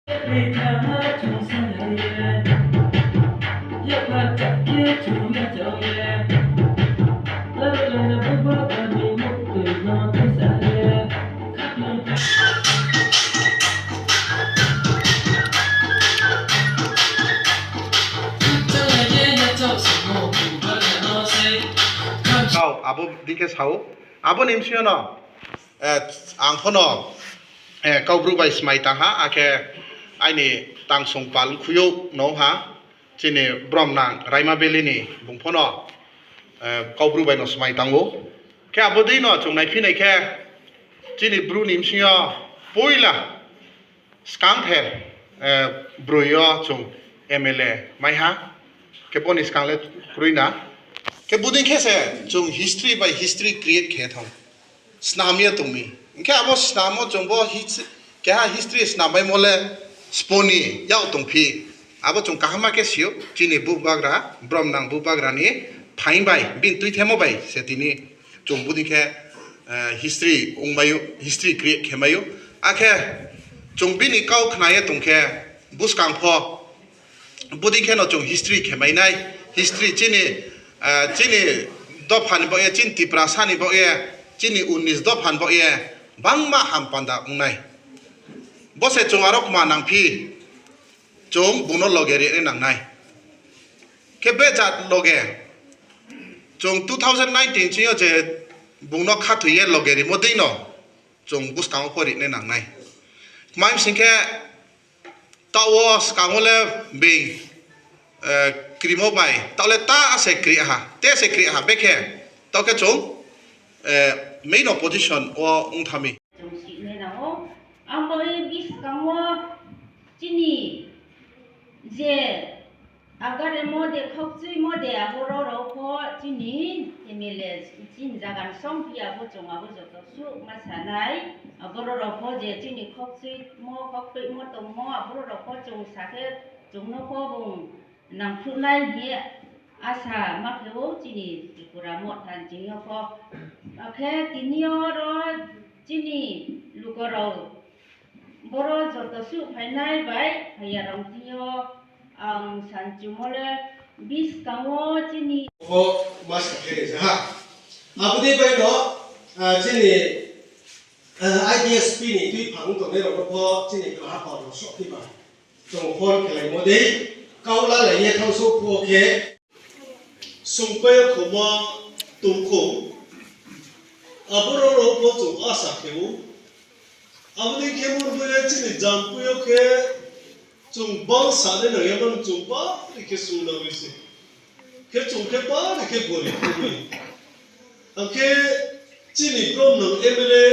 Abo dike sau abo nimsio no ang phono kau bru bai smai ta ha ake aini tang song pal khuyo no ha chini bromna raima beli ni bung phono kau bru bai no smai tango ke abo dei no chung nai phi nai ke chini bru nimsio poila skang the bruyo chung MLA mai ha ke pon skang le kruina ke buding ke se chung history by history create ke thong snamia tumi ke abo snamo chung bo ke ha history snamai mole sponi yau tung phi abo chung kahama ke sio chini bu bagra bromnang bu bagra ni phain bai bin tui themo bai setini chung buding ke history ongmayu history create ke mayu akhe chung bin i kau khnaye tung ke buskang pho buding ke no chung history ke mai nai history chini chini dophan bo ye chin tripura sani bo ye chini 19 dophan bo ye bangma ham panda ungnai bose chung arok ma nang phi chung buno logeri nang nai ke bejat loge chung 2019 chiyo je bungno khathuye logeri modino chung buskang khori ne nang nai maim singke tawo skangole bing krimo bai tole ta ase kri ha te se kri ha beke to ke chung main opposition o ung thami chung si ne na o amboi bis kangwa chini je agar mo de khopchui mo de aboro ro ko chini emile chin jagan som pia bo chung abo joto su ma sanai aboro ro ko je chini khopchui mo khopchui mo to mo aboro ro ko chung sa ke chung no ko bung nang phunai hi asa makheo chini tripura mo than jingyo ko akhe tinio ro chini lukoro boro joto su phainai bai hayarong tio ang sanchumole bis kango chini ko mas khe ha abudi bai no chini IDSP ni tui phang to ne ro ko chini ka ha ro so ti ba chung phone khlai mo dei kau la lai ye thau so po ke sung pe ko ma tum ko aburo ro po chu asa kheu abudi ke mo bo ye chini jampu yo ke chung bang sa de no ye mon chung ba ke sung na wi se ke chung ke ba ke gori ke chini prom no MLA